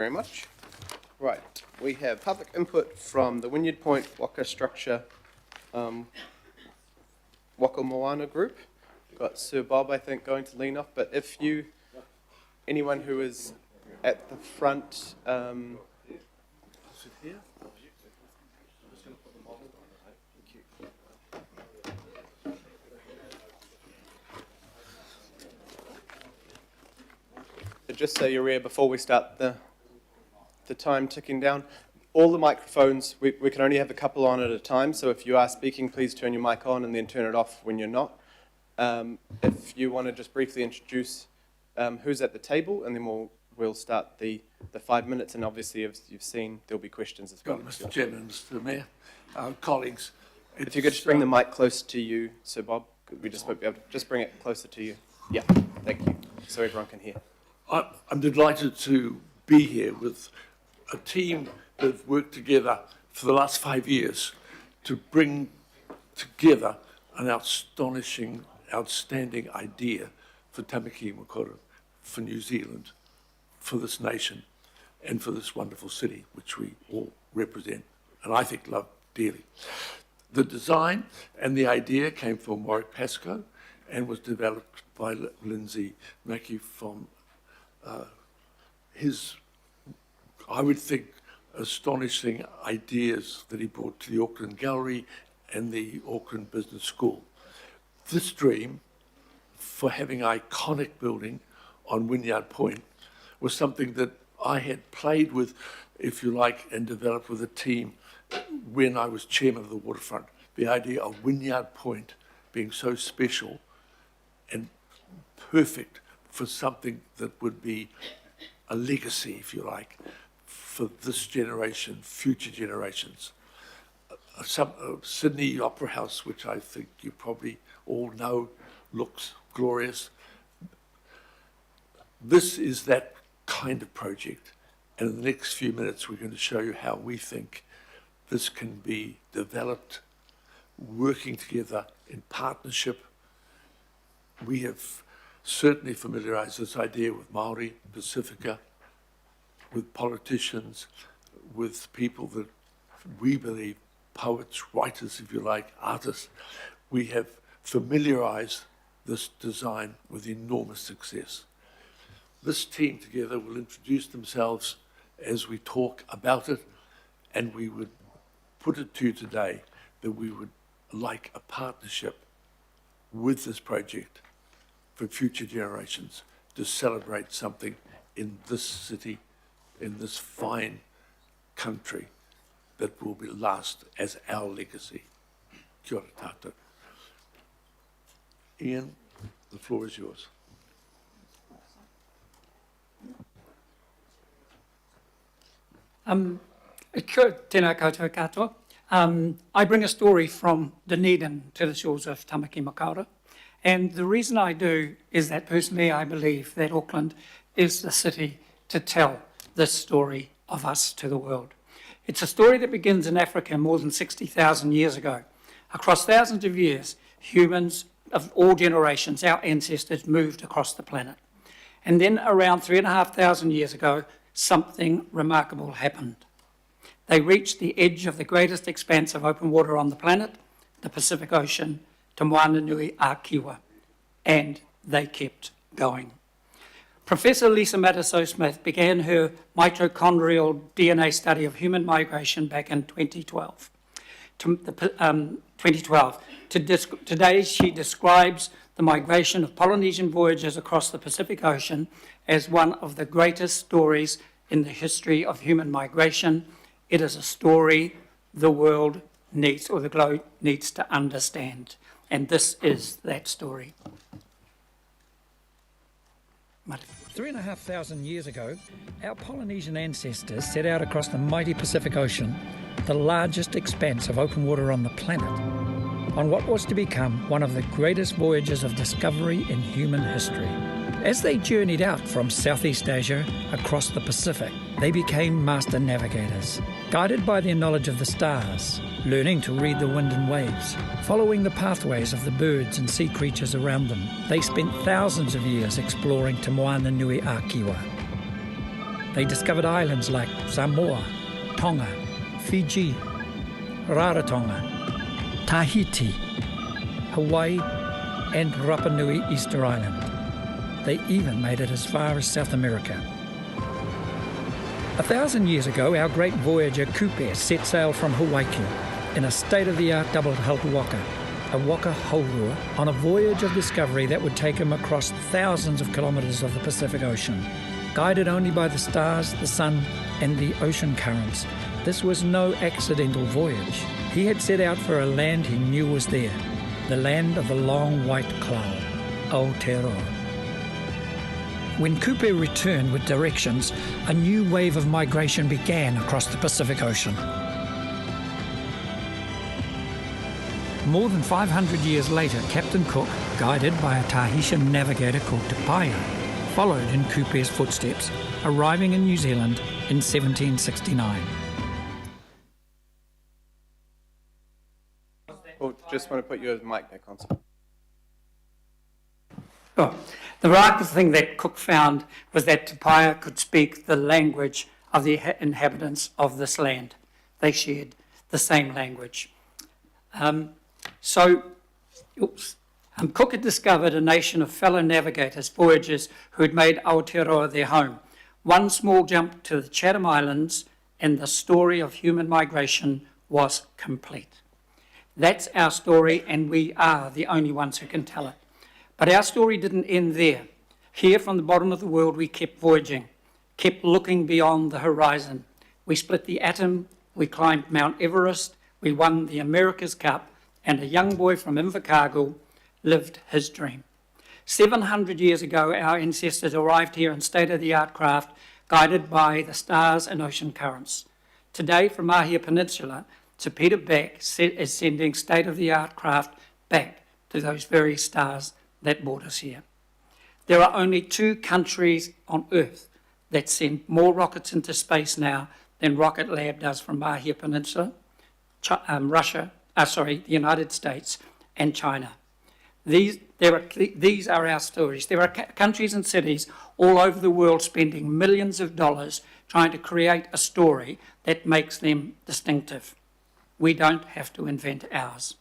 Very much. Right, we have public input from the Wynyard Point Waka Structure Waka Moana group. We've got Sir Bob, I think, going to lean off, but if you, anyone who is at the front, just so you're aware, before we start the time ticking down, all the microphones, we can only have a couple on at a time, so if you are speaking, please turn your mic on and then turn it off when you're not. If you want to just briefly introduce who's at the table, and then we'll start the 5 minutes, and obviously, as you've seen, there'll be questions as well. Mr. Chairman, Mr. Mayor, colleagues. If you could just bring the mic closer to you, Sir Bob, we just won't be able to just bring it closer to you. Yeah, thank you, so everyone can hear. I'm delighted to be here with a team that have worked together for the last 5 years to bring together an outstanding idea for Tamaki Makaurau, for New Zealand, for this nation, and for this wonderful city, which we all represent, and I think love dearly. The design and the idea came from Warwick Pascoe and was developed by Lindsay Mackey from his, I would think, astonishing ideas that he brought to the Auckland Gallery and the Auckland Business School. This dream for having an iconic building on Wynyard Point was something that I had played with, if you like, and developed with a team when I was chairman of the waterfront. The idea of Wynyard Point being so special and perfect for something that would be a legacy, if you like, for this generation, future generations. Sydney Opera House, which I think you probably all know, looks glorious. This is that kind of project, and in the next few minutes we're going to show you how we think this can be developed, working together in partnership. We have certainly familiarised this idea with Māori, Pacifica, with politicians, with people that we believe, poets, writers, if you like, artists. We have familiarised this design with enormous success. This team together will introduce themselves as we talk about it, and we would put it to you today that we would like a partnership with this project for future generations to celebrate something in this city, in this fine country that will be last as our legacy. Kia ora tātou. Ian, the floor is yours. Kia tēnā koutou katoa. I bring a story from Dunedin to the shores of Tamaki Makaurau. And the reason I do is that personally I believe that Auckland is the city to tell this story of us to the world. It's a story that begins in Africa more than 60,000 years ago. Across thousands of years, humans of all generations, our ancestors, moved across the planet. And then around 3,500 years ago, something remarkable happened. They reached the edge of the greatest expanse of open water on the planet, the Pacific Ocean, Te Moana Nui a Kiwa, and they kept going. Professor Lisa Mataso-Smith began her mitochondrial DNA study of human migration back in 2012. Today she describes the migration of Polynesian voyagers across the Pacific Ocean as one of the greatest stories in the history of human migration. It is a story the world needs, or the globe needs, to understand. And this is that story. 3,500 years ago, our Polynesian ancestors set out across the mighty Pacific Ocean, the largest expanse of open water on the planet, on what was to become one of the greatest voyages of discovery in human history. As they journeyed out from Southeast Asia across the Pacific, they became master navigators, guided by their knowledge of the stars, learning to read the wind and waves, following the pathways of the birds and sea creatures around them. They spent thousands of years exploring Te Moana Nui a Kiwa. They discovered islands like Samoa, Tonga, Fiji, Rarotonga, Tahiti, Hawaii, and Rapa Nui Easter Island. They even made it as far as South America. 1,000 years ago, our great voyager Kupe set sail from Hawaii in a state-of-the-art double-hulled waka, a waka haurua, on a voyage of discovery that would take him across thousands of kilometres of the Pacific Ocean. Guided only by the stars, the sun, and the ocean currents, this was no accidental voyage. He had set out for a land he knew was there, the land of the long white cloud, Aotearoa. When Kupe returned with directions, a new wave of migration began across the Pacific Ocean. More than 500 years later, Captain Cook, guided by a Tahitian navigator called Te Paia, followed in Kupe's footsteps, arriving in New Zealand in 1769. Well, just want to put your mic back on. Oh, the miraculous thing that Cook found was that Te Paia could speak the language of the inhabitants of this land. They shared the same language. Cook had discovered a nation of fellow navigators, voyagers who had made Aotearoa their home. One small jump to the Chatham Islands and the story of human migration was complete. That's our story, and we are the only ones who can tell it. But our story didn't end there. Here from the bottom of the world, we kept voyaging, kept looking beyond the horizon. We split the atom, we climbed Mount Everest, we won the America's Cup, and a young boy from Invercargill lived his dream. 700 years ago, our ancestors arrived here in state-of-the-art craft, guided by the stars and ocean currents. Today, from Mahia Peninsula, Sir Peter Beck is sending state-of-the-art craft back to those very stars that brought us here. There are only 2 countries on Earth that send more rockets into space now than Rocket Lab does from Mahia Peninsula, the United States and China. These are our stories. There are countries and cities all over the world spending millions of dollars trying to create a story that makes them distinctive. We don't have to invent ours.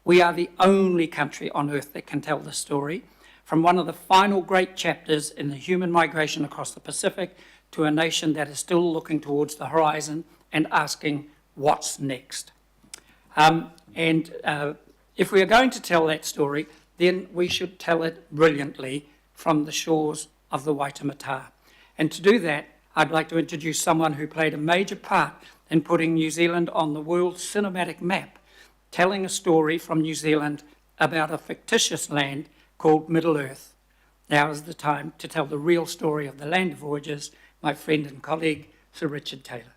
We are the only country on Earth that can tell the story, from one of the final great chapters in the human migration across the Pacific to a nation that is still looking towards the horizon and asking, what's next? If we are going to tell that story, then we should tell it brilliantly from the shores of the Waitemata. And to do that, I'd like to introduce someone who played a major part in putting New Zealand on the world cinematic map, telling a story from New Zealand about a fictitious land called Middle-earth. Now is the time to tell the real story of the land voyagers, my friend and colleague, Sir Richard Taylor.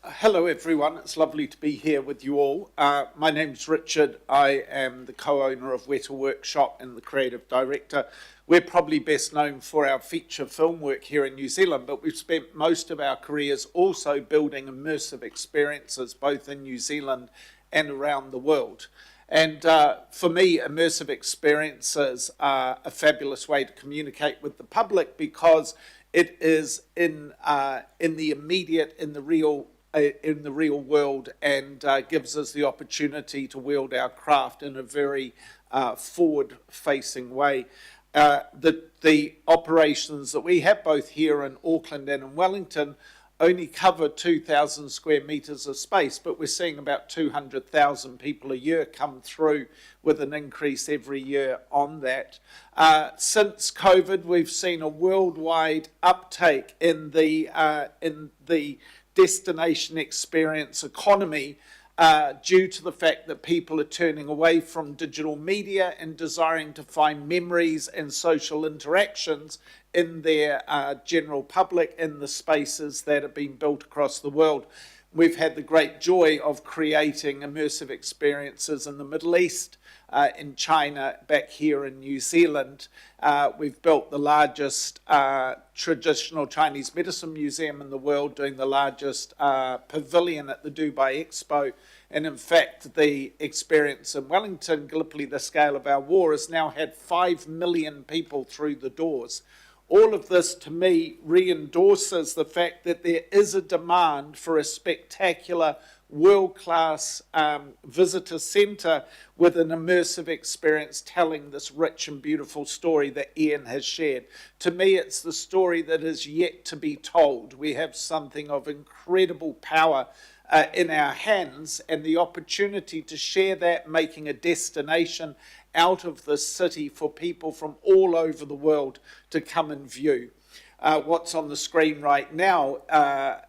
Hello everyone, it's lovely to be here with you all. My name's Richard, I am the co-owner of Weta Workshop and the creative director. We're probably best known for our feature film work here in New Zealand, but we've spent most of our careers also building immersive experiences both in New Zealand and around the world. And for me, immersive experiences are a fabulous way to communicate with the public because it is in the immediate, in the real world, and gives us the opportunity to wield our craft in a very forward-facing way. The operations that we have both here in Auckland and in Wellington only cover 2,000 square metres of space, but we're seeing about 200,000 people a year come through with an increase every year on that. Since COVID, we've seen a worldwide uptake in the destination experience economy due to the fact that people are turning away from digital media and desiring to find memories and social interactions in their general public in the spaces that have been built across the world. We've had the great joy of creating immersive experiences in the Middle East, in China, back here in New Zealand. We've built the largest traditional Chinese medicine museum in the world, doing the largest pavilion at the Dubai Expo. And in fact, the experience in Wellington, Gallipoli, the scale of our war, has now had 5 million people through the doors. All of this, to me, reinforces the fact that there is a demand for a spectacular, world-class visitor centre with an immersive experience telling this rich and beautiful story that Ian has shared. To me, it's the story that is yet to be told. We have something of incredible power in our hands, and the opportunity to share that, making a destination out of the city for people from all over the world to come and view. What's on the screen right now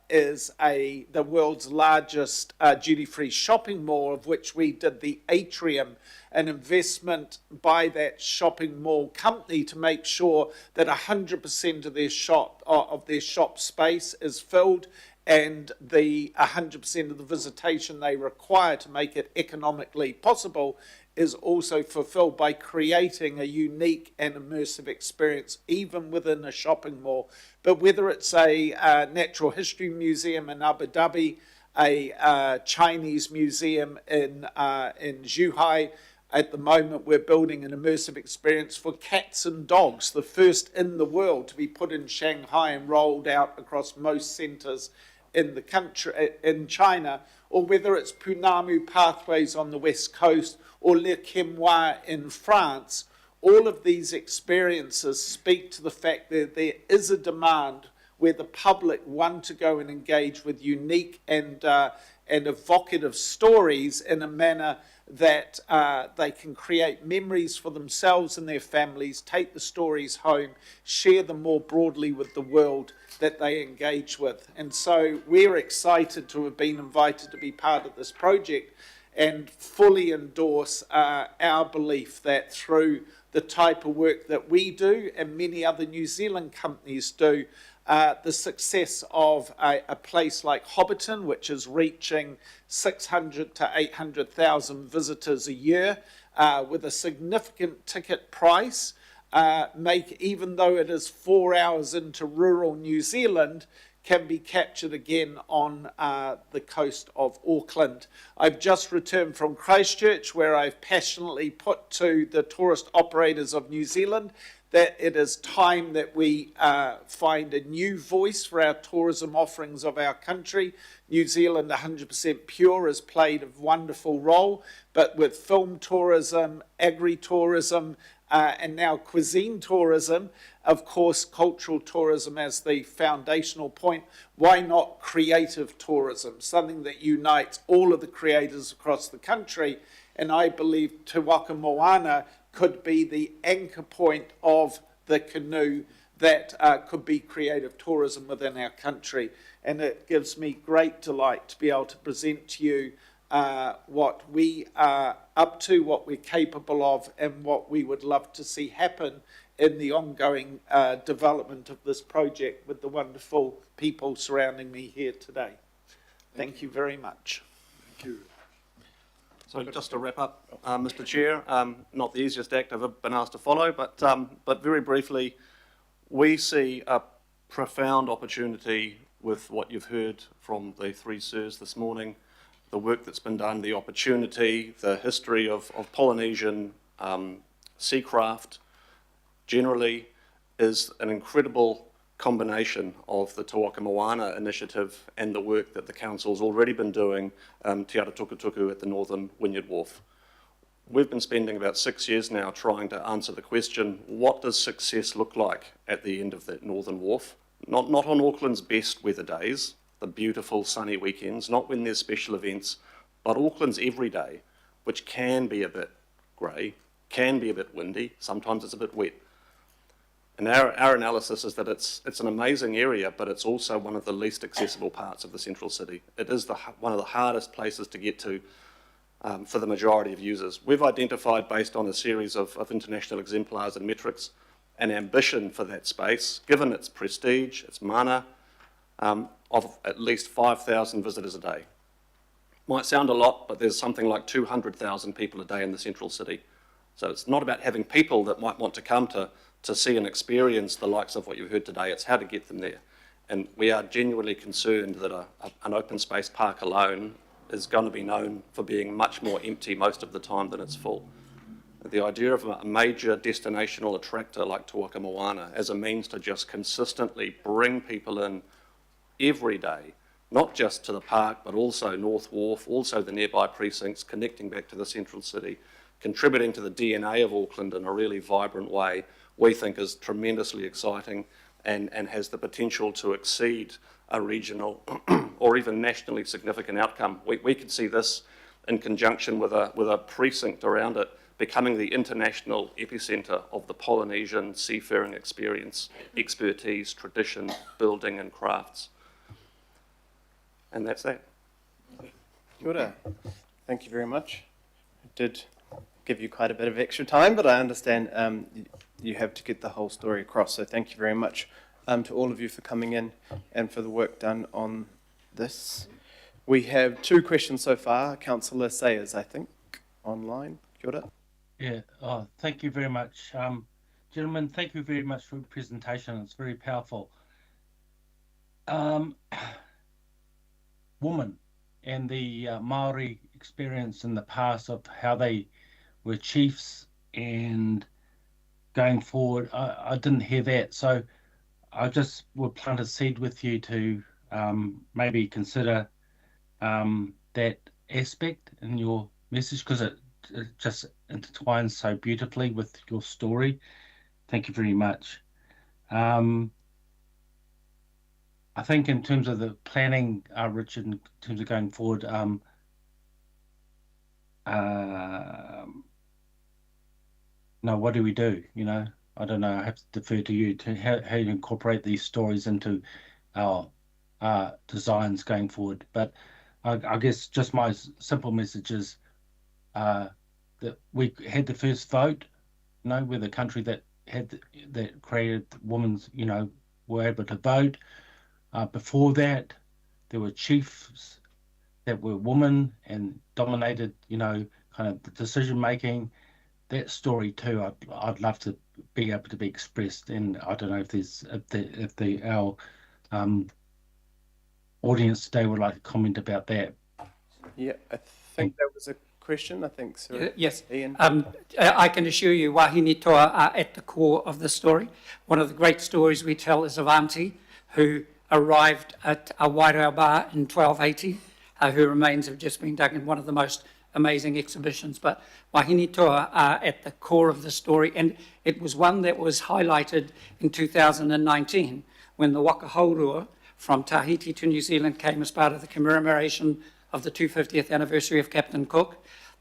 is the world's largest duty-free shopping mall, of which we did the atrium, an investment by that shopping mall company to make sure that 100% of their shop space is filled, and the 100% of the visitation they require to make it economically possible is also fulfilled by creating a unique and immersive experience, even within a shopping mall. But whether it's a natural history museum in Abu Dhabi, a Chinese museum in Zhuhai, at the moment we're building an immersive experience for cats and dogs, the first in the world to be put in Shanghai and rolled out across most centres in the country, in China, or whether it's Punamu pathways on the west coast or Le Quemois in France. All of these experiences speak to the fact that there is a demand where the public want to go and engage with unique and evocative stories in a manner that they can create memories for themselves and their families, take the stories home, share them more broadly with the world that they engage with. And so we're excited to have been invited to be part of this project and fully endorse our belief that through the type of work that we do and many other New Zealand companies do, the success of a place like Hobbiton, which is reaching 600 to 800,000 visitors a year with a significant ticket price, even though it is 4 hours into rural New Zealand, can be captured again on the coast of Auckland. I've just returned from Christchurch, where I've passionately put to the tourist operators of New Zealand that it is time that we find a new voice for our tourism offerings of our country. New Zealand 100% Pure has played a wonderful role, but with film tourism, agri-tourism, and now cuisine tourism, of course, cultural tourism as the foundational point. Why not creative tourism, something that unites all of the creators across the country? And I believe Te Waka Moana could be the anchor point of the canoe that could be creative tourism within our country. And it gives me great delight to be able to present to you what we are up to, what we're capable of, and what we would love to see happen in the ongoing development of this project with the wonderful people surrounding me here today. Thank you very much. Thank you. So just to wrap up, Mr. Chair, not the easiest act I've ever been asked to follow, but very briefly, we see a profound opportunity with what you've heard from the three sirs this morning, the work that's been done, the opportunity, the history of Polynesian seacraft generally is an incredible combination of the Te Waka Moana initiative and the work that the Council's already been doing Te Ara Tukutuku at the Northern Wynyard Wharf. We've been spending about 6 years now trying to answer the question, what does success look like at the end of that Northern Wharf? Not on Auckland's best weather days, the beautiful sunny weekends, not when there's special events, but Auckland's every day, which can be a bit grey, can be a bit windy, sometimes it's a bit wet. And our analysis is that it's an amazing area, but it's also one of the least accessible parts of the central city. It is one of the hardest places to get to for the majority of users. We've identified, based on a series of international exemplars and metrics, an ambition for that space, given its prestige, its mana, of at least 5,000 visitors a day. Might sound a lot, but there's something like 200,000 people a day in the central city. So it's not about having people that might want to come to see and experience the likes of what you heard today, it's how to get them there. And we are genuinely concerned that an open space park alone is going to be known for being much more empty most of the time than it's full. The idea of a major destinational attractor like Te Waka Moana as a means to just consistently bring people in every day, not just to the park, but also North Wharf, also the nearby precincts, connecting back to the central city, contributing to the DNA of Auckland in a really vibrant way, we think is tremendously exciting and has the potential to exceed a regional or even nationally significant outcome. We could see this in conjunction with a precinct around it becoming the international epicentre of the Polynesian seafaring experience, expertise, tradition, building and crafts. And that's that. Kia ora. Thank you very much. I did give you quite a bit of extra time, but I understand you have to get the whole story across, so thank you very much to all of you for coming in and for the work done on this. We have 2 questions so far. Councillor Sayers, I think, online. Kia ora. Yeah, thank you very much. Gentlemen, thank you very much for your presentation. It's very powerful. Women and the Maori experience in the past of how they were chiefs and going forward, I didn't hear that. So I just would plant a seed with you to maybe consider that aspect in your message, because it just intertwines so beautifully with your story. Thank you very much. I think in terms of the planning, Richard, in terms of going forward, no, what do we do? You know, I don't know. I have to defer to you to how you incorporate these stories into our designs going forward. But I guess just my simple message is that we had the first vote. You know, we're the country that created women's. You know, were able to vote. Before that, there were chiefs that were women and dominated. You know, kind of the decision making. That story too, I'd love to be able to be expressed, and I don't know if our audience today would like to comment about that. Yeah, I think that was a question. I think so. Yes. Ian. I can assure you wahine toa are at the core of the story. One of the great stories we tell is of Auntie, who arrived at a Wairau bar in 1280. Her remains have just been dug in one of the most amazing exhibitions, but wahine toa are at the core of the story, and it was one that was highlighted in 2019 when the Waka Haurua from Tahiti to New Zealand came as part of the commemoration of the 250th anniversary of Captain Cook.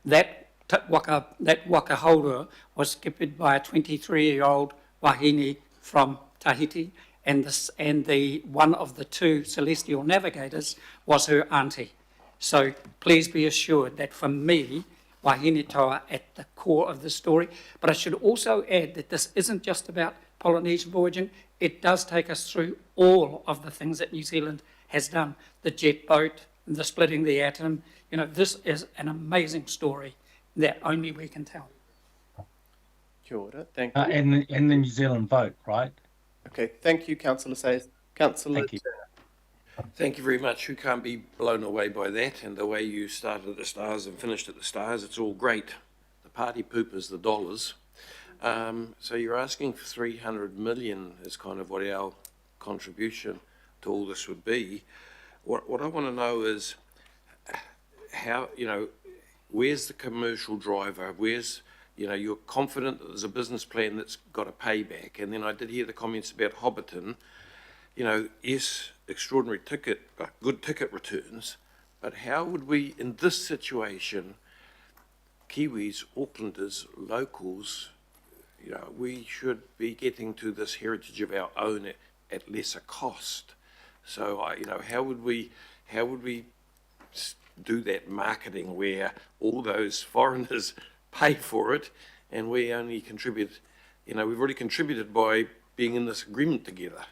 That Waka Haurua was skippered by a 23-year-old wahine from Tahiti, and the one of the 2 celestial navigators was her auntie. So please be assured that for me, wahine toa at the core of the story. But I should also add that this isn't just about Polynesian voyaging. It does take us through all of the things that New Zealand has done. The jet boat, the splitting the atom. You know, this is an amazing story that only we can tell. Kia ora. Thank you. And the New Zealand vote, right? Okay, thank you, Councillor Sayers. Councillor Thank you. Turner. Thank you very much. Who can't be blown away by that? And the way you started at the stars and finished at the stars, it's all great. The party poopers, the dollars. So you're asking for 300 million is kind of what our contribution to all this would be. What I want to know is how, you know, where's the commercial driver? Where's, you know, you're confident that there's a business plan that's got a payback. And then I did hear the comments about Hobbiton. You know, yes, extraordinary good ticket returns, but how would we, in this situation, Kiwis, Aucklanders, locals, you know, we should be getting to this heritage of our own at lesser cost. So, you know, how would we do that marketing where all those foreigners pay for it and we only contribute, you know, we've already contributed by being in this agreement together?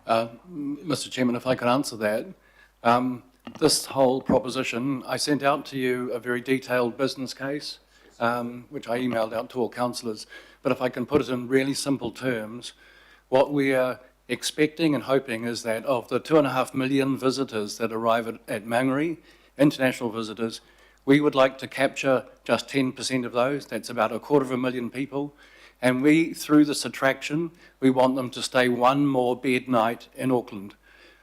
Mr. Chairman, if I could answer that. This whole proposition, I sent out to you a very detailed business case, which I emailed out to all councillors. But if I can put it in really simple terms, what we are expecting and hoping is that of the 2.5 million visitors that arrive at Mangere, international visitors, We would like to capture just 10% of those. That's about 250,000 people. And we, through this attraction, we want them to stay one more bed night in Auckland.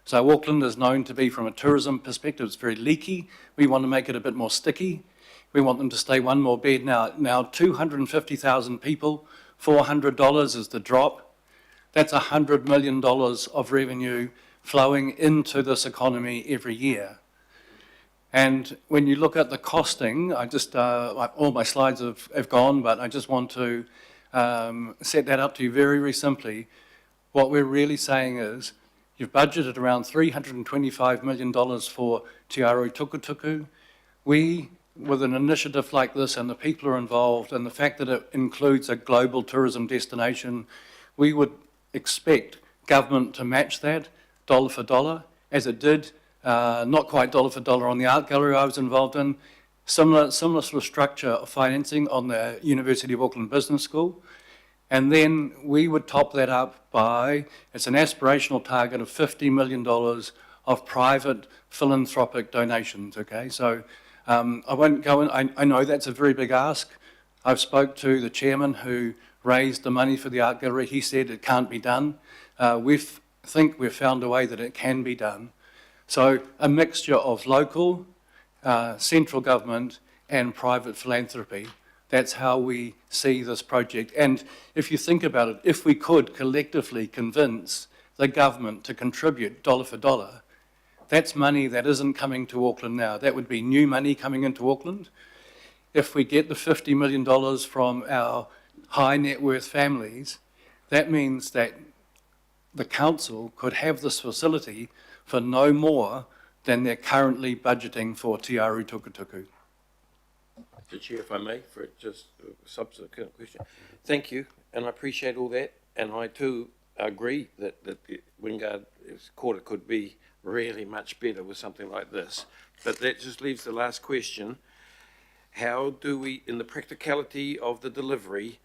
So Auckland is known to be, from a tourism perspective, it's very leaky. We want to make it a bit more sticky. We want them to stay one more bed. Now 250,000 people, $400 is the drop. That's $100 million of revenue flowing into this economy every year. And when you look at the costing, all my slides have gone, but I just want to set that up to you very, very simply. What we're really saying is, you've budgeted around $325 million for Te Aroha Tukutuku. We, with an initiative like this, and the people are involved, and the fact that it includes a global tourism destination, we would expect government to match that dollar for dollar, as it did, not quite dollar for dollar on the art gallery I was involved in, similar sort of structure of financing on the University of Auckland Business School. And then we would top that up by, it's an aspirational target of $50 million of private philanthropic donations, okay? So I won't go in, I know that's a very big ask. I've spoke to the chairman who raised the money for the art gallery. He said it can't be done. We think we've found a way that it can be done. So a mixture of local, central government and private philanthropy. That's how we see this project. And if you think about it, if we could collectively convince the government to contribute dollar for dollar, that's money that isn't coming to Auckland now. That would be new money coming into Auckland. If we get the $50 million from our high net worth families, that means that the council could have this facility for no more than they're currently budgeting for Te Aroha Tukutuku. Mr. Chair, if I may, for just a subsequent question. Thank you, and I appreciate all that, and I too agree that the Wingard Quarter could be really much better with something like this. But that just leaves the last question. How do we, in the practicality of the delivery,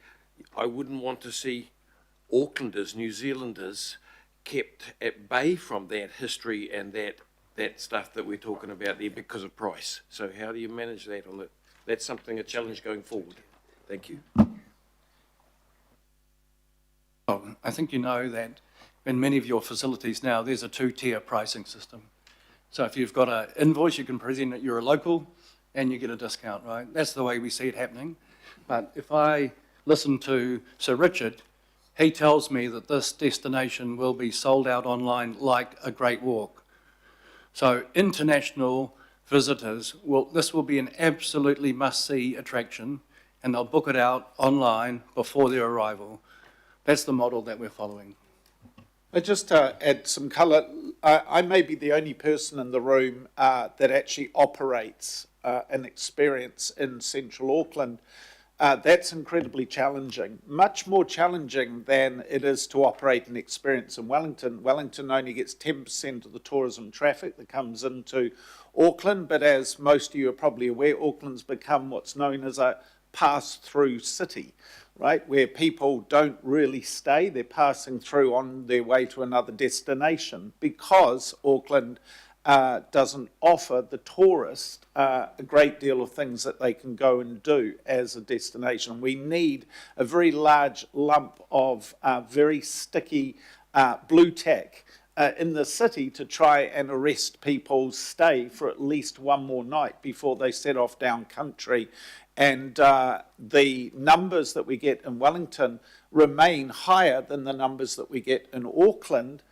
I wouldn't want to see Aucklanders, New Zealanders, kept at bay from that history and that stuff that we're talking about there because of price. So how do you manage that on the, that's something, a challenge going forward. Thank you. Well, I think you know that in many of your facilities now, there's a two-tier pricing system. So if you've got an invoice, you can present that you're a local and you get a discount, right? That's the way we see it happening. But if I listen to Sir Richard, he tells me that this destination will be sold out online like a Great Walk. So international visitors, this will be an absolutely must-see attraction, and they'll book it out online before their arrival. That's the model that we're following. Just to add some colour, I may be the only person in the room that actually operates an experience in central Auckland. That's incredibly challenging, much more challenging than it is to operate an experience in Wellington. Wellington only gets 10% of the tourism traffic that comes into Auckland, but as most of you are probably aware, Auckland's become what's known as a pass-through city, right, where people don't really stay, they're passing through on their way to another destination because Auckland doesn't offer the tourist a great deal of things that they can go and do as a destination. We need a very large lump of very sticky blue tack in the city to try and arrest people's stay for at least one more night before they set off down country. And the numbers that we get in Wellington remain higher than the numbers that we get in Auckland,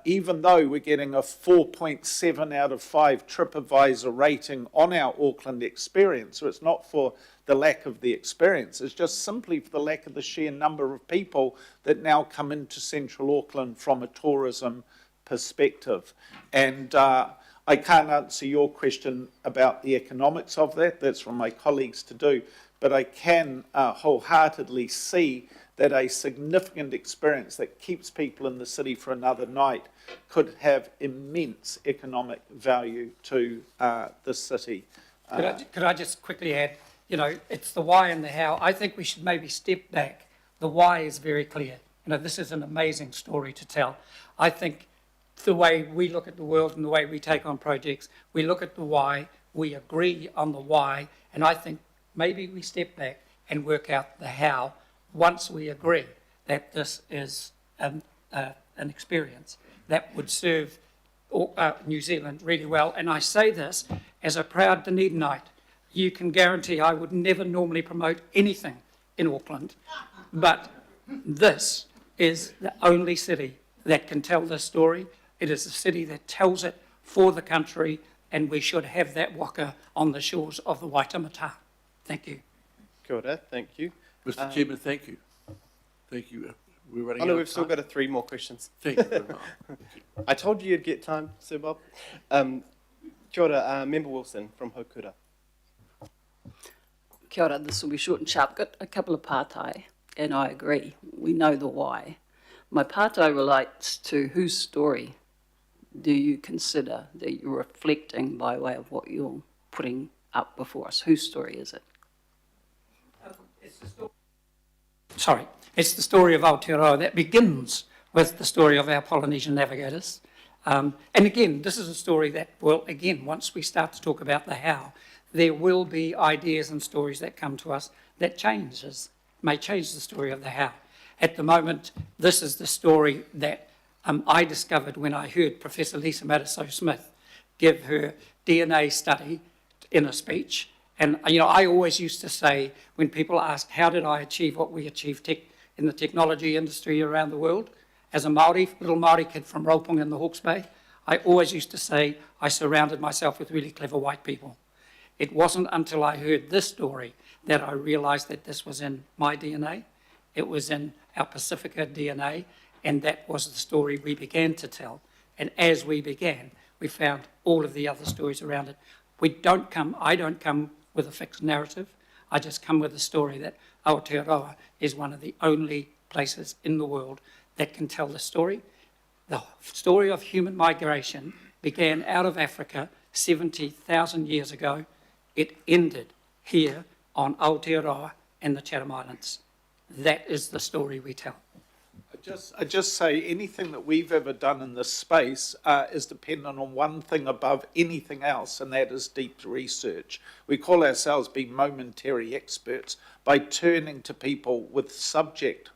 even though we're getting a 4.7 out of 5 TripAdvisor rating on our Auckland experience. So it's not for the lack of the experience, it's just simply for the lack of the sheer number of people that now come into central Auckland from a tourism perspective. And I can't answer your question about the economics of that, that's for my colleagues to do, but I can wholeheartedly see that a significant experience that keeps people in the city for another night could have immense economic value to the city. Could I just quickly add, you know, it's the why and the how. I think we should maybe step back. The why is very clear. You know, this is an amazing story to tell. I think the way we look at the world and the way we take on projects, we look at the why, we agree on the why, and I think maybe we step back and work out the how once we agree that this is an experience that would serve New Zealand really well. And I say this as a proud Dunedinite. You can guarantee I would never normally promote anything in Auckland, but this is the only city that can tell this story. It is a city that tells it for the country, and we should have that waka on the shores of the Waitemata. Thank you. Kia ora, thank you. Mr. Chairman, thank you. Thank you. We're running Oh out no, of we've still time. got 3 more questions. Thank you very much. I told you you'd get time, Sir Bob. Kia ora, Member Wilson from Hokura. Kia ora, this will be short and sharp. Got a couple of pātai, and I agree. We know the why. My pātai relates to whose story do you consider that you're reflecting by way of what you're putting up before us? Whose story is it? It's the story of Aotearoa that begins with the story of our Polynesian navigators. And again, this is a story that will, again, once we start to talk about the how, there will be ideas and stories that come to us that may change the story of the how. At the moment, this is the story that I discovered when I heard Professor Lisa Mataso-Smith give her DNA study in a speech. And, you know, I always used to say, when people ask, how did I achieve what we achieved in the technology industry around the world? As a Māori, little Māori kid from Ropong in the Hawke's Bay, I always used to say I surrounded myself with really clever white people. It wasn't until I heard this story that I realised that this was in my DNA. It was in our Pacifica DNA, and that was the story we began to tell. And as we began, we found all of the other stories around it. I don't come with a fixed narrative. I just come with a story that Aotearoa is one of the only places in the world that can tell the story. The story of human migration began out of Africa 70,000 years ago. It ended here on Aotearoa and the Chatham Islands. That is the story we tell. I just say anything that we've ever done in this space is dependent on one thing above anything else, and that is deep research. We call ourselves being momentary experts by turning to people with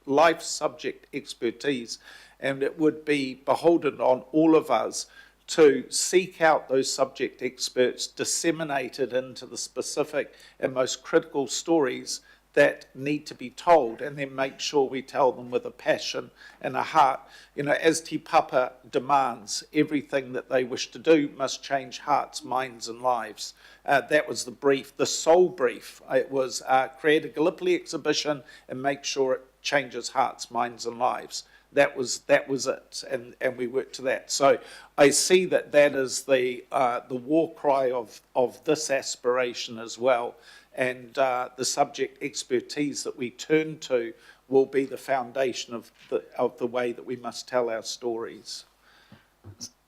life subject expertise, and it would be beholden on all of us to seek out those subject experts, disseminate it into the specific and most critical stories that need to be told, and then make sure we tell them with a passion and a heart. You know, as Te Papa demands, everything that they wish to do must change hearts, minds and lives. That was the brief, the sole brief. It was create a Gallipoli exhibition and make sure it changes hearts, minds and lives. That was it, and we worked to that. So I see that is the war cry of this aspiration as well. And the subject expertise that we turn to will be the foundation of the way that we must tell our stories.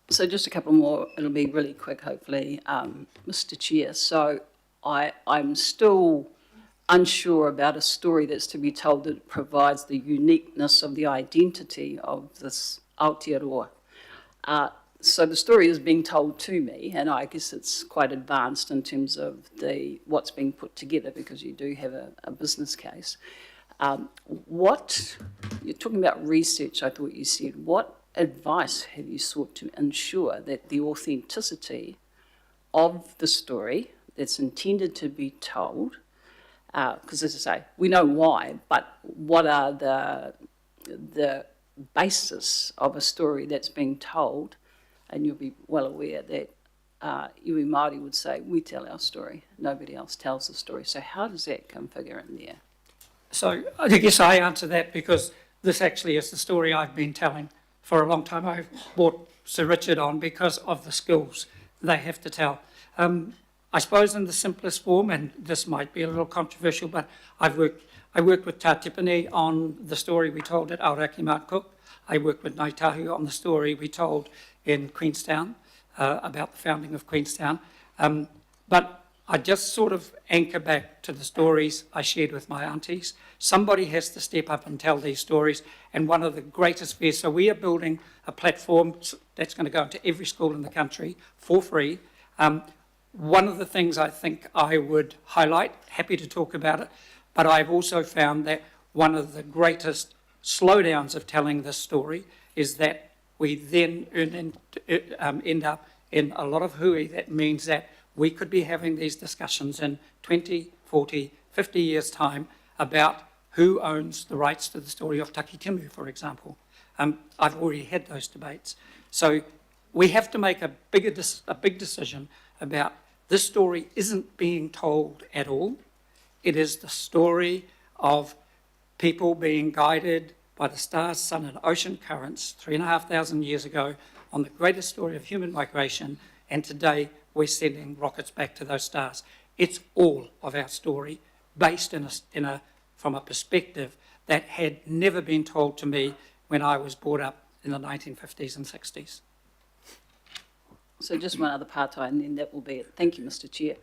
So just a couple more, it'll be really quick, hopefully, Mr. Chair. So I'm still unsure about a story that's to be told that provides the uniqueness of the identity of this Aotearoa. So the story is being told to me, and I guess it's quite advanced in terms of what's being put together, because you do have a business case. You're talking about research, I thought you said. What advice have you sought to ensure that the authenticity of the story that's intended to be told, because as I say, we know why, but what are the basis of a story that's being told? And you'll be well aware that iwi Māori would say, we tell our story, nobody else tells the story. So how does that come figure in there? So I guess I answer that because this actually is the story I've been telling for a long time. I've brought Sir Richard on because of the skills they have to tell. I suppose in the simplest form, and this might be a little controversial, but I worked with Tā Tipene on the story we told at Aoraki Mount Cook. I worked with Ngāi Tahu on the story we told in Queenstown, about the founding of Queenstown. But I just sort of anchor back to the stories I shared with my aunties. Somebody has to step up and tell these stories, and one of the greatest fears, so we are building a platform that's going to go into every school in the country for free. One of the things I think I would highlight, happy to talk about it, but I've also found that one of the greatest slowdowns of telling this story is that we then end up in a lot of hui. That means that we could be having these discussions in 20, 40, 50 years' time about who owns the rights to the story of Takitimu, for example. I've already had those debates. So we have to make a big decision about this story isn't being told at all. It is the story of people being guided by the stars, sun and ocean currents 3,500 years ago on the greatest story of human migration, and today we're sending rockets back to those stars. It's all of our story based from a perspective that had never been told to me when I was brought up in the 1950s and 60s. So just one other part, and then that will be it. Thank you, Mr. Chair.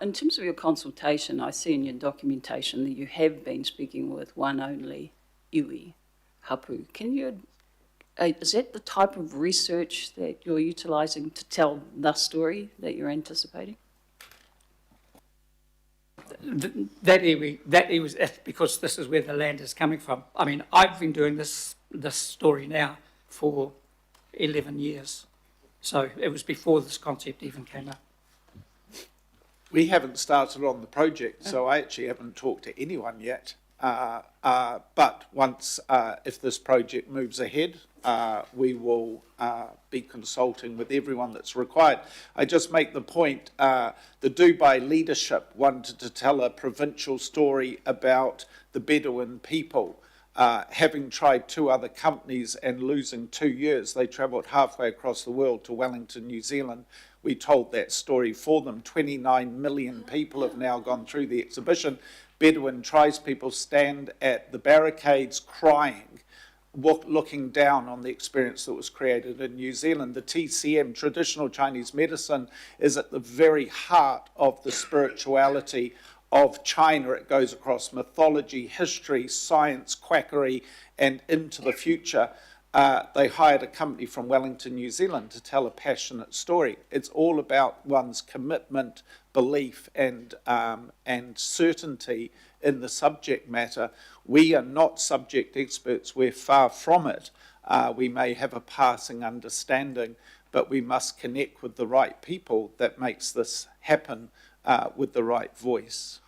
In terms of your consultation, I see in your documentation that you have been speaking with one only iwi, hapu. Can you, is that the type of research that you're utilising to tell the story that you're anticipating? That iwi, that's because this is where the land is coming from. I mean, I've been doing this story now for 11 years. So it was before this concept even came up. We haven't started on the project, so I actually haven't talked to anyone yet. But once, if this project moves ahead, we will be consulting with everyone that's required. I just make the point, the Dubai leadership wanted to tell a provincial story about the Bedouin people. Having tried 2 other companies and losing 2 years, they travelled halfway across the world to Wellington, New Zealand. We told that story for them. 29 million people have now gone through the exhibition. Bedouin tribespeople stand at the barricades crying, looking down on the experience that was created in New Zealand. The TCM, traditional Chinese medicine, is at the very heart of the spirituality of China. It goes across mythology, history, science, quackery, and into the future. They hired a company from Wellington, New Zealand to tell a passionate story. It's all about one's commitment, belief, and certainty in the subject matter. We are not subject experts. We're far from it. We may have a passing understanding, but we must connect with the right people that makes this happen with the right voice.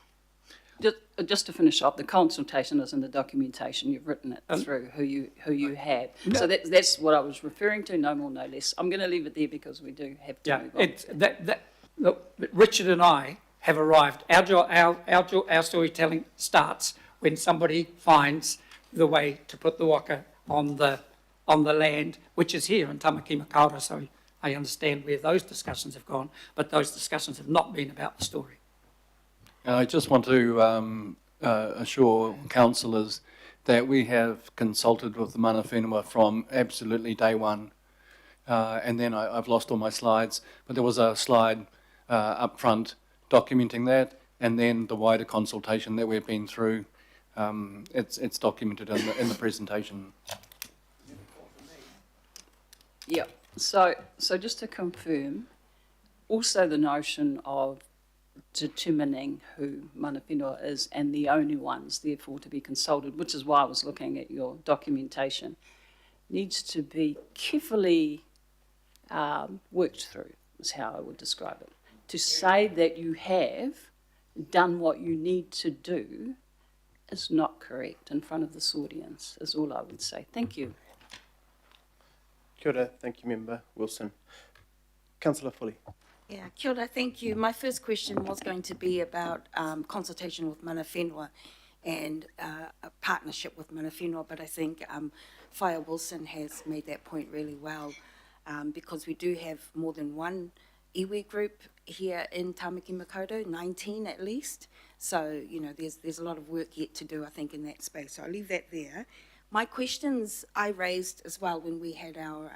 Just to finish up, the consultation is in the documentation. You've written it through who you have. No. So that's what I was referring to, no more, no less. I'm going to leave it there because we do have to move on. Look, Richard and I have arrived. Our storytelling starts when somebody finds the way to put the waka on the land, which is here in Tamaki Makaurau. So I understand where those discussions have gone, but those discussions have not been about the story. I just want to assure councillors that we have consulted with the mana whenua from absolutely day one. And then I've lost all my slides, but there was a slide up front documenting that, and then the wider consultation that we've been through. It's documented in the presentation. Yeah. So just to confirm, also the notion of determining who mana whenua is and the only ones therefore to be consulted, which is why I was looking at your documentation, needs to be carefully worked through, is how I would describe it. To say that you have done what you need to do is not correct in front of this audience, is all I would say. Thank you. Kia ora, thank you, Member Wilson. Councillor Foley. Yeah, kia ora, thank you. My first question was going to be about consultation with mana whenua and a partnership with mana whenua, but I think Whaia Wilson has made that point really well, because we do have more than one iwi group here in Tamaki Makaurau, 19 at least. So, you know, there's a lot of work yet to do, I think, in that space. So I'll leave that there. My questions I raised as well when we had our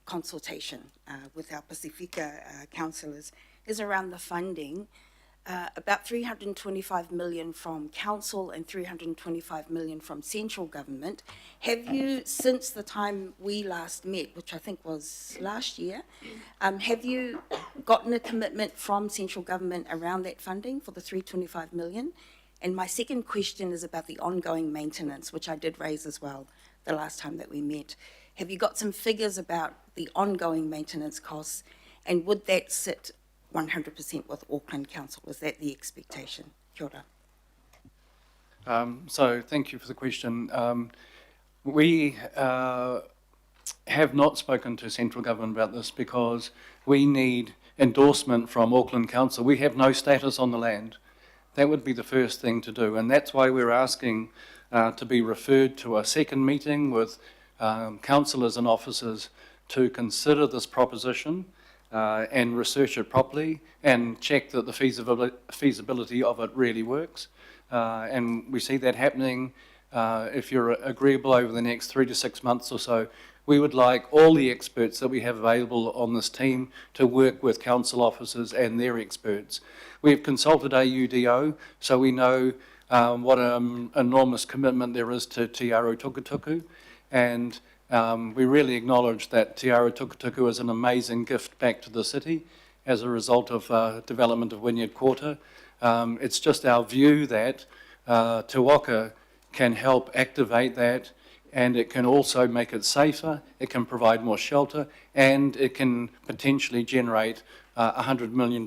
consultation with our Pacifica councillors is around the funding. about 325 million from council and 325 million from central government. Have you, since the time we last met, which I think was last year, have you gotten a commitment from central government around that funding for the 325 million? And my second question is about the ongoing maintenance, which I did raise as well the last time that we met. Have you got some figures about the ongoing maintenance costs, and would that sit 100% with Auckland Council? Is that the expectation? Kia ora. So thank you for the question. We have not spoken to central government about this because we need endorsement from Auckland Council. We have no status on the land. That would be the first thing to do, and that's why we're asking to be referred to a second meeting with councillors and officers to consider this proposition and research it properly and check that the feasibility of it really works. And we see that happening. If you're agreeable over the next 3 to 6 months or so, we would like all the experts that we have available on this team to work with council officers and their experts. We've consulted AUDO, so we know what an enormous commitment there is to Te Aro Tukutuku, and we really acknowledge that Te Aro Tukutuku is an amazing gift back to the city as a result of development of Wynyard Quarter. It's just our view that Te Waka can help activate that, and it can also make it safer, it can provide more shelter, and it can potentially generate $100 million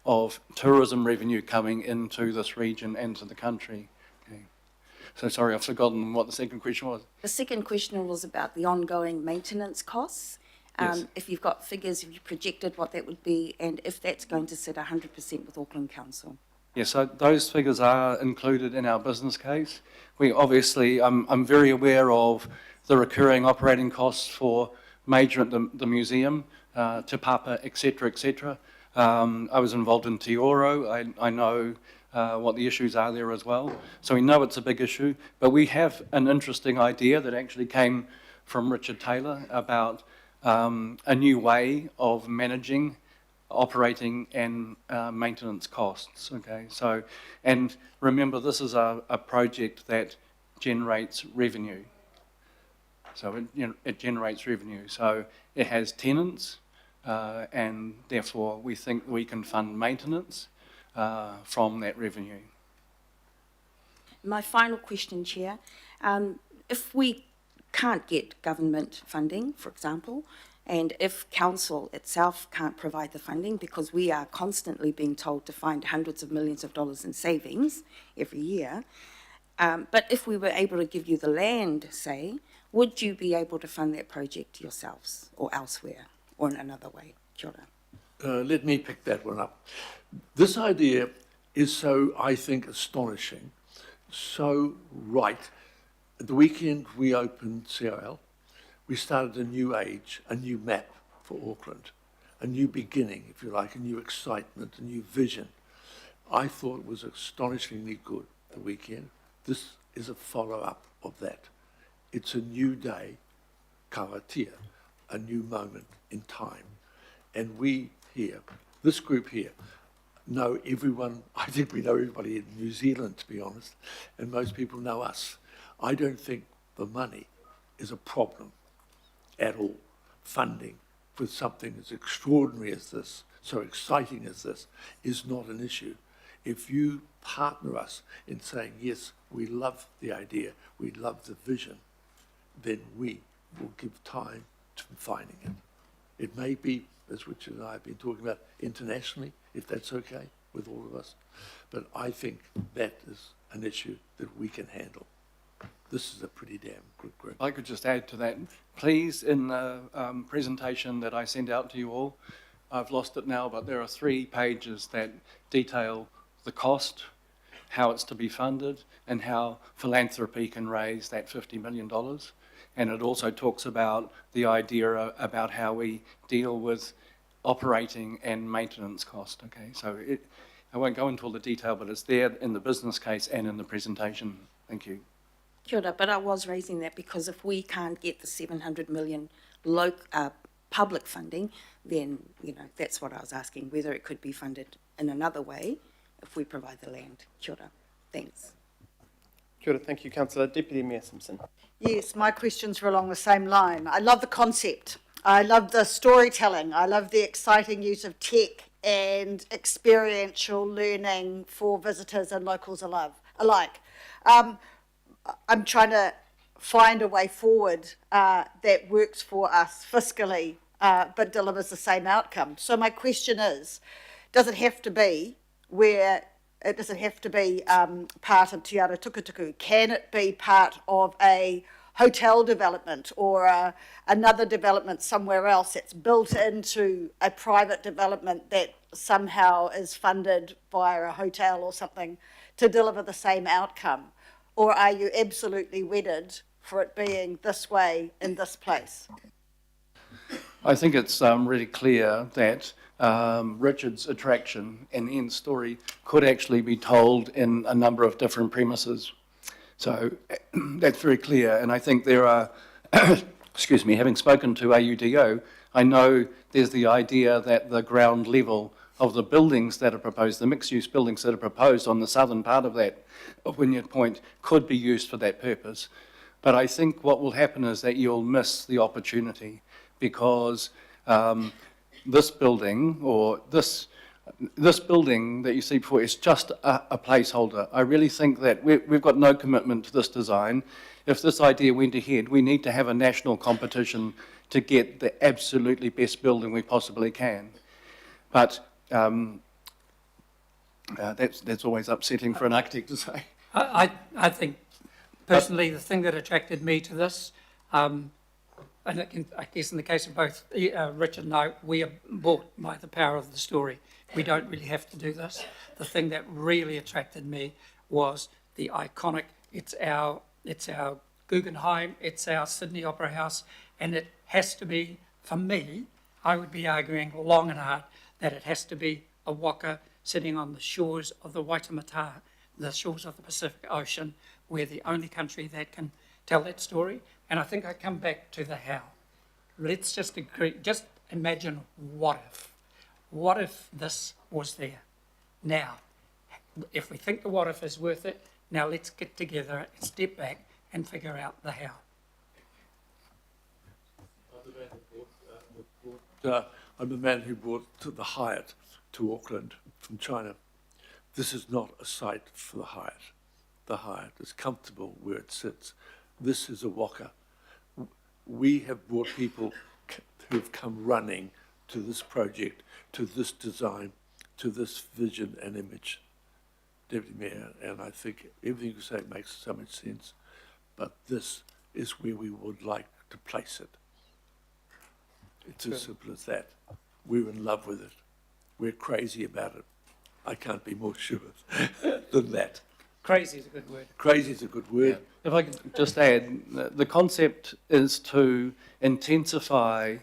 of tourism revenue coming into this region and to the country. Okay. So sorry, I've forgotten what the second question was. The second question was about the ongoing maintenance costs. Yes. If you've got figures, if you projected what that would be, and if that's going to sit 100% with Auckland Council. Yeah, so those figures are included in our business case. We obviously, I'm very aware of the recurring operating costs for major at the museum, Te Papa, etc., etc. I was involved in Te Oro. I know what the issues are there as well. So we know it's a big issue, but we have an interesting idea that actually came from Richard Taylor about a new way of managing operating and maintenance costs, okay? So, and remember, this is a project that generates revenue. So it generates revenue. So it has tenants, and therefore we think we can fund maintenance from that revenue. My final question, Chair. If we can't get government funding, for example, and if council itself can't provide the funding, because we are constantly being told to find hundreds of millions of dollars in savings every year, but if we were able to give you the land, say, would you be able to fund that project yourselves or elsewhere or in another way? Kia ora. Let me pick that one up. This idea is so, I think, astonishing, so right. At the weekend we opened CRL. We started a new age, a new map for Auckland, a new beginning, if you like, a new excitement, a new vision. I thought it was astonishingly good the weekend. This is a follow-up of that. It's a new day, kawatia, a new moment in time. And we here, this group here, know everyone. I think we know everybody in New Zealand, to be honest, and most people know us. I don't think the money is a problem at all. Funding for something as extraordinary as this, so exciting as this, is not an issue. If you partner us in saying, yes, we love the idea, we love the vision, then we will give time to finding it. It may be, as Richard and I have been talking about, internationally, if that's okay with all of us, but I think that is an issue that we can handle. This is a pretty damn good group. I could just add to that. Please, in the presentation that I sent out to you all, I've lost it now, but there are 3 pages that detail the cost, how it's to be funded, and how philanthropy can raise that $50 million. And it also talks about the idea about how we deal with operating and maintenance cost, okay? So I won't go into all the detail, but it's there in the business case and in the presentation. Thank you. Kia ora, but I was raising that because if we can't get the 700 million public funding, then, that's what I was asking, whether it could be funded in another way if we provide the land. Kia ora. Thanks. Kia ora, thank you, Councillor. Deputy Mayor Simpson. Yes, my questions are along the same line. I love the concept. I love the storytelling. I love the exciting use of tech and experiential learning for visitors and locals alike. I'm trying to find a way forward that works for us fiscally, but delivers the same outcome. So my question is, does it have to be part of Te Ara Tukutuku? Can it be part of a hotel development or another development somewhere else that's built into a private development that somehow is funded via a hotel or something to deliver the same outcome? Or are you absolutely wedded for it being this way in this place? I think it's really clear that Richard's attraction and end story could actually be told in a number of different premises. So that's very clear, and I think there are, excuse me, having spoken to AUDO, I know there's the idea that the ground level of the buildings that are proposed, the mixed-use buildings that are proposed on the southern part of that, of Wynyard Point, could be used for that purpose. But I think what will happen is that you'll miss the opportunity because this building, or this building that you see before, is just a placeholder. I really think that we've got no commitment to this design. If this idea went ahead, we need to have a national competition to get the absolutely best building we possibly can. But that's always upsetting for an architect to say. I think, personally, the thing that attracted me to this, and I guess in the case of both Richard and I, we are bought by the power of the story. We don't really have to do this. The thing that really attracted me was the iconic, it's our Guggenheim, it's our Sydney Opera House, and it has to be, for me, I would be arguing long and hard that it has to be a waka sitting on the shores of the Waitemata, the shores of the Pacific Ocean. We're the only country that can tell that story. And I think I come back to the how. Let's just agree, just imagine what if. What if this was there? Now, if we think the what if is worth it, now let's get together and step back and figure out the how. I'm the man who brought the Hyatt to Auckland from China. This is not a site for the Hyatt. The Hyatt is comfortable where it sits. This is a waka. We have brought people who've come running to this project, to this design, to this vision and image, Deputy Mayor, and I think everything you say makes so much sense, but this is where we would like to place it. It's as simple as that. We're in love with it. We're crazy about it. I can't be more sure than that. Crazy is a good word. Crazy is a good word. If I could just add, the concept is to intensify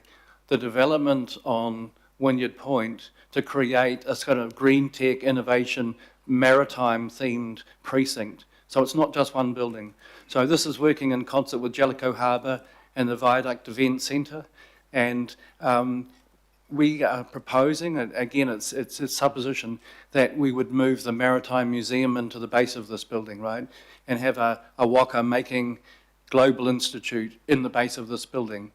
the development on Wynyard Point to create a sort of green tech innovation maritime themed precinct. So it's not just one building. So this is working in concert with Jellicoe Harbour and the Viaduct Event Centre, and we are proposing, and again it's a supposition, that we would move the Maritime Museum into the base of this building, right, and have a waka making global institute in the base of this building.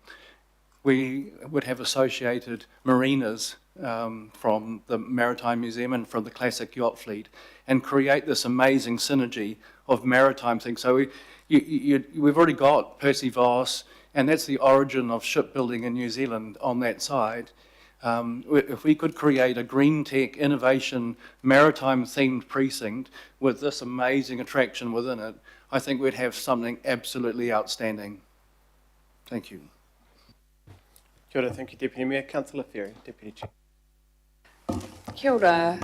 We would have associated marinas from the Maritime Museum and from the classic yacht fleet, and create this amazing synergy of maritime things. So we've already got Percy Voss, and that's the origin of shipbuilding in New Zealand on that side. If we could create a green tech innovation maritime themed precinct with this amazing attraction within it, I think we'd have something absolutely outstanding. Thank you. Kia ora, thank you, Deputy Mayor. Councillor Ferry, Deputy Chair. Kia ora.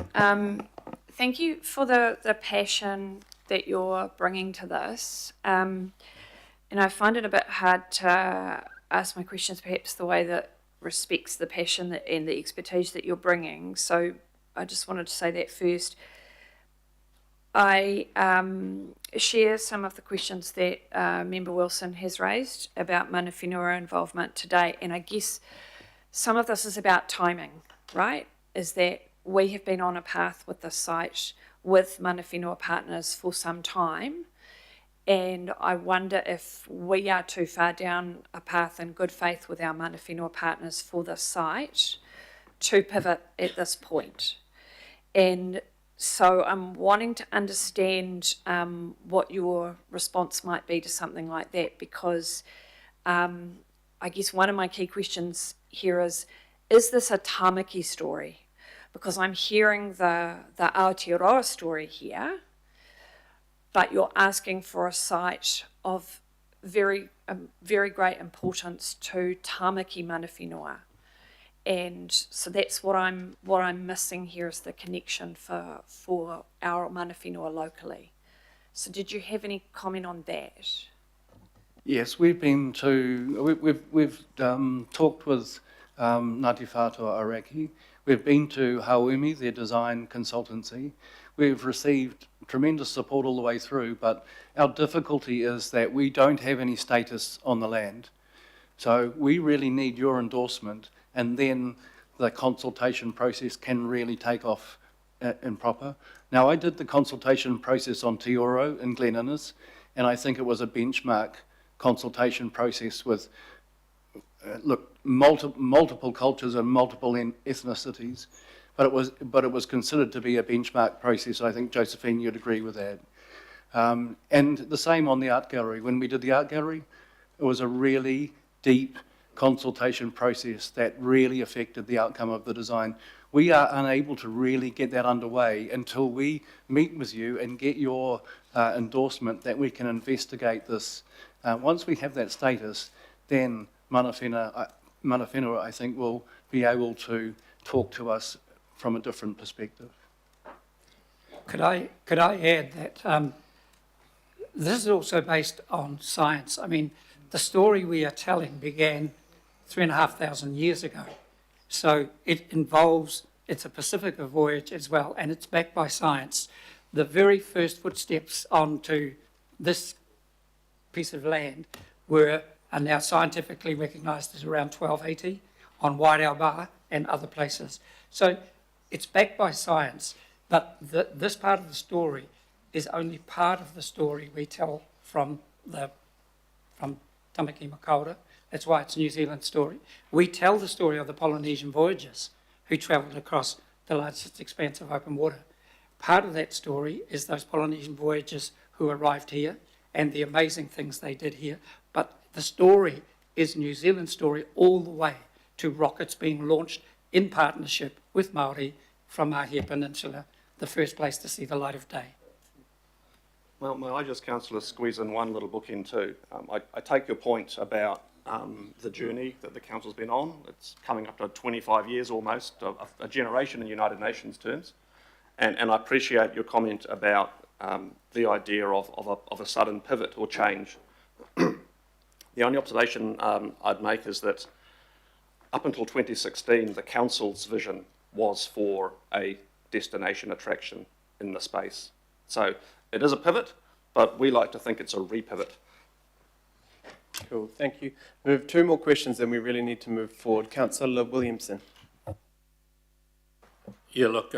Thank you for the passion that you're bringing to this. And I find it a bit hard to ask my questions perhaps the way that respects the passion and the expertise that you're bringing. So I just wanted to say that first. I share some of the questions that Member Wilson has raised about mana whenua involvement today, and I guess some of this is about timing, right? Is that we have been on a path with this site with mana whenua partners for some time, and I wonder if we are too far down a path in good faith with our mana whenua partners for this site to pivot at this point. And so I'm wanting to understand what your response might be to something like that, because I guess one of my key questions here is this a Tamaki story? Because I'm hearing the Aotearoa story here, but you're asking for a site of very great importance to Tamaki mana whenua. And so that's what I'm missing here is the connection for our mana whenua locally. So did you have any comment on that? Yes, we've talked with Ngāti Whātua Araki. We've been to Hauemi, their design consultancy. We've received tremendous support all the way through, but our difficulty is that we don't have any status on the land. So we really need your endorsement, and then the consultation process can really take off in proper. Now, I did the consultation process on Te Oro in Glen Innes, and I think it was a benchmark consultation process with multiple cultures and multiple ethnicities, but it was considered to be a benchmark process. I think, Josephine, you'd agree with that. And the same on the art gallery. When we did the art gallery, it was a really deep consultation process that really affected the outcome of the design. We are unable to really get that underway until we meet with you and get your endorsement that we can investigate this. Once we have that status, then mana whenua, I think, will be able to talk to us from a different perspective. Could I add that this is also based on science? I mean, the story we are telling began 3,500 years ago. So it involves, it's a Pacifica voyage as well, and it's backed by science. The very first footsteps onto this piece of land are now scientifically recognised as around 1280 on Wairau Bar and other places. So it's backed by science, but this part of the story is only part of the story we tell from Tamaki Makaurau. That's why it's a New Zealand story. We tell the story of the Polynesian voyagers who travelled across the largest expanse of open water. Part of that story is those Polynesian voyagers who arrived here and the amazing things they did here. But the story is New Zealand story all the way to rockets being launched in partnership with Māori from Mahia Peninsula, the first place to see the light of day. Well, may I just, Councillor, squeeze in one little book in too? I take your point about the journey that the Council's been on. It's coming up to 25 years almost, a generation in United Nations terms. And I appreciate your comment about the idea of a sudden pivot or change. The only observation I'd make is that up until 2016, the Council's vision was for a destination attraction in the space. So it is a pivot, but we like to think it's a repivot. Cool, thank you. We have two more questions, then we really need to move forward. Councillor Williamson. Yeah, look,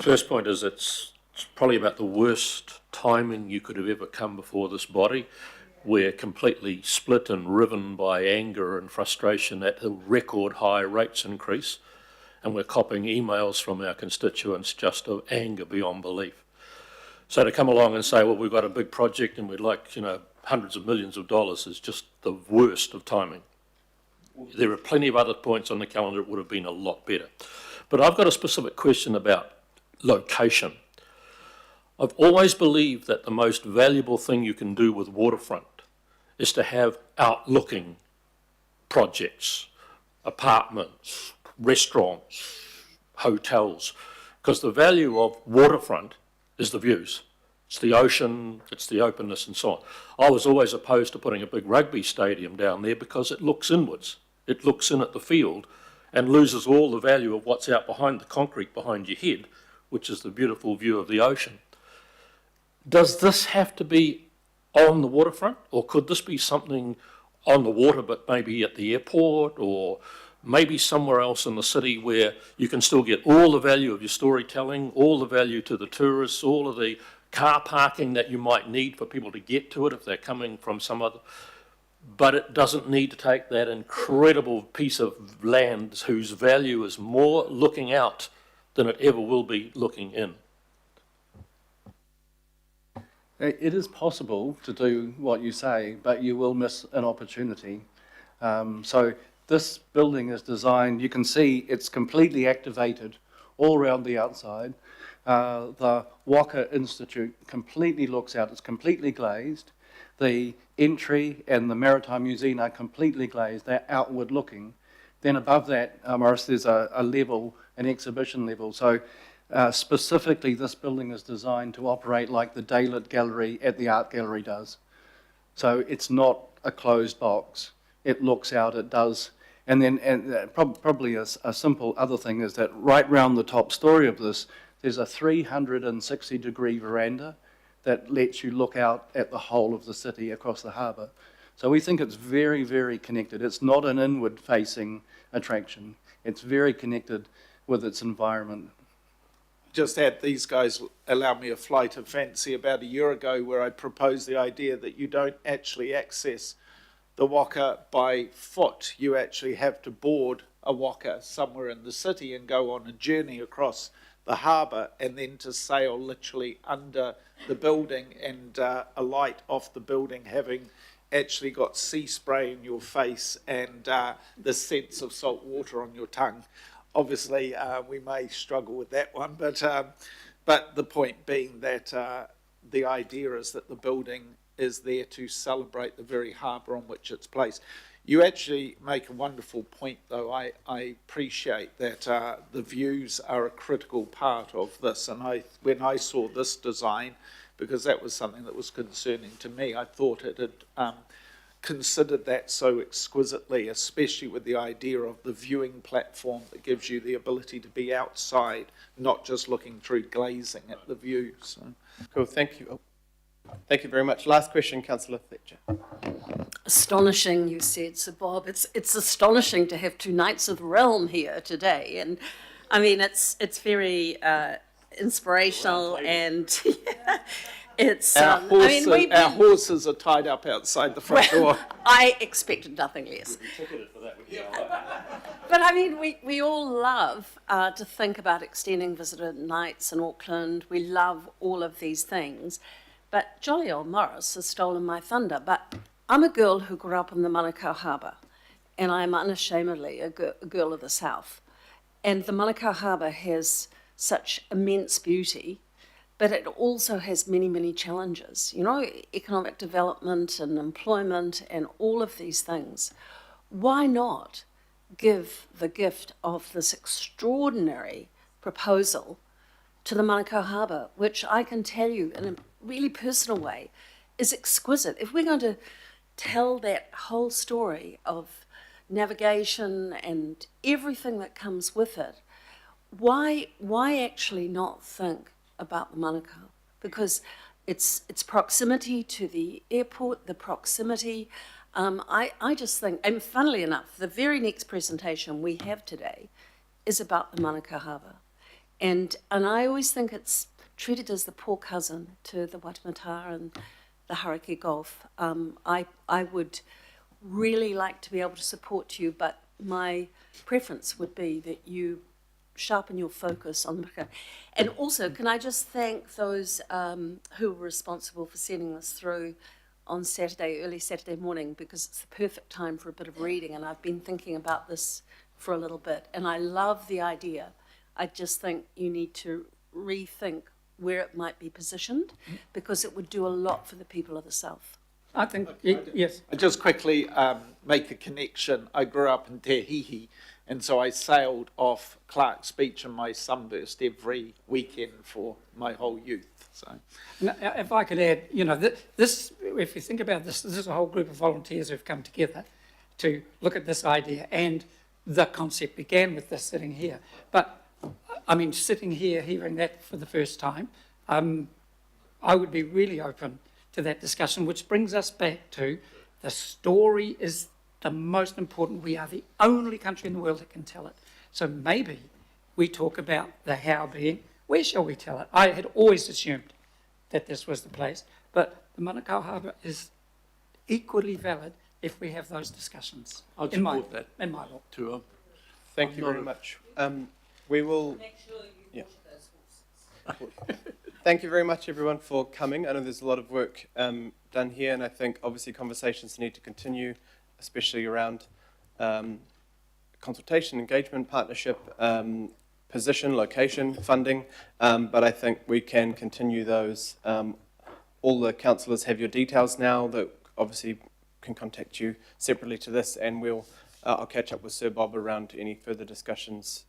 first point is it's probably about the worst timing you could have ever come before this body. We're completely split and riven by anger and frustration at the record high rates increase, and we're copying emails from our constituents just of anger beyond belief. So to come along and say, well, we've got a big project and we'd like, hundreds of millions of dollars is just the worst of timing. There are plenty of other points on the calendar that would have been a lot better. But I've got a specific question about location. I've always believed that the most valuable thing you can do with waterfront is to have outlooking projects, apartments, restaurants, hotels, because the value of waterfront is the views. It's the ocean, it's the openness and so on. I was always opposed to putting a big rugby stadium down there because it looks inwards. It looks in at the field and loses all the value of what's out behind the concrete behind your head, which is the beautiful view of the ocean. Does this have to be on the waterfront, or could this be something on the water but maybe at the airport or maybe somewhere else in the city where you can still get all the value of your storytelling, all the value to the tourists, all of the car parking that you might need for people to get to it if they're coming from some other, but it doesn't need to take that incredible piece of land whose value is more looking out than it ever will be looking in. It is possible to do what you say, but you will miss an opportunity. So this building is designed, you can see it's completely activated all around the outside. The Waka Institute completely looks out, it's completely glazed. The entry and the Maritime Museum are completely glazed, they're outward looking. Then above that, Morris, there's a level, an exhibition level. So specifically, this building is designed to operate like the daylit gallery at the art gallery does. So it's not a closed box. It looks out, it does. And then probably a simple other thing is that right round the top story of this, there's a 360-degree veranda that lets you look out at the whole of the city across the harbour. So we think it's very, very connected. It's not an inward-facing attraction. It's very connected with its environment. Just had these guys allow me a flight of fancy about a year ago where I proposed the idea that you don't actually access the Waka by foot. You actually have to board a Waka somewhere in the city and go on a journey across the harbour and then to sail literally under the building and alight off the building, having actually got sea spray in your face and the sense of salt water on your tongue. Obviously, we may struggle with that one, but the point being that the idea is that the building is there to celebrate the very harbour on which it's placed. You actually make a wonderful point, though. I appreciate that the views are a critical part of this, and when I saw this design, because that was something that was concerning to me, I thought it had considered that so exquisitely, especially with the idea of the viewing platform that gives you the ability to be outside, not just looking through glazing at the view. So. Cool, thank you. Thank you very much. Last question, Councillor Fletcher. Astonishing, you said, Sir Bob. It's astonishing to have two Knights of the Realm here today, and I mean it's very inspirational and. Yeah, it's our horses are tied up outside the front door. I expected nothing less. But I mean, we all love to think about extending visitor nights in Auckland. We love all of these things. But jolly old Morris has stolen my thunder. But I'm a girl who grew up in the Manukau Harbour, and I'm unashamedly a girl of the South. And the Manukau Harbour has such immense beauty, but it also has many, many challenges. You know, economic development and employment and all of these things. Why not give the gift of this extraordinary proposal to the Manukau Harbour, which I can tell you in a really personal way is exquisite. If we're going to tell that whole story of navigation and everything that comes with it, why actually not think about the Manukau? Because its proximity to the airport, the proximity, I just think, and funnily enough, the very next presentation we have today is about the Manukau Harbour. And I always think it's treated as the poor cousin to the Waitemata and the Hauraki Gulf. I would really like to be able to support you, but my preference would be that you sharpen your focus on the Manukau. And also, can I just thank those who were responsible for sending this through on Saturday, early Saturday morning, because it's the perfect time for a bit of reading, and I've been thinking about this for a little bit, and I love the idea. I just think you need to rethink where it might be positioned, because it would do a lot for the people of the South. I think, yes. I just quickly make a connection. I grew up in Te Hihi, and so I sailed off Clark's Beach in my sunburst every weekend for my whole youth. So, now, if I could add, you know, this, if you think about this, this is a whole group of volunteers who've come together to look at this idea, and the concept began with this sitting here. But I mean, sitting here, hearing that for the first time, I would be really open to that discussion, which brings us back to the story is the most important. We are the only country in the world that can tell it. So maybe we talk about the how being, where shall we tell it? I had always assumed that this was the place, but the Manukau Harbour is equally valid if we have those discussions. I'd in my support that. In my law. To, Thank you very much. We will. Yeah. Thank you very much, everyone, for coming. I know there's a lot of work done here, and I think obviously conversations need to continue, especially around consultation, engagement, partnership, position, location, funding. But I think we can continue those. All the councillors have your details now that obviously can contact you separately to this, and I'll catch up with Sir Bob around any further discussions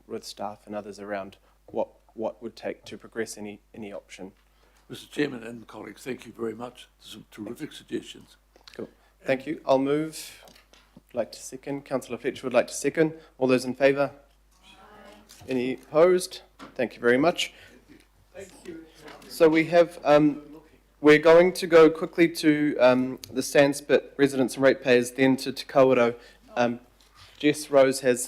with staff and others around what would take to progress any option. Mr. Chairman and colleagues, thank you very much. Some terrific suggestions. Cool. Thank you. I'll move. I'd like to second. Councillor Fletcher would like to second. All those in favour? Any opposed? Thank you very much. So we have, we're going to go quickly to the Sandspit residents and ratepayers, then to Te Kawerau. Jess Rose has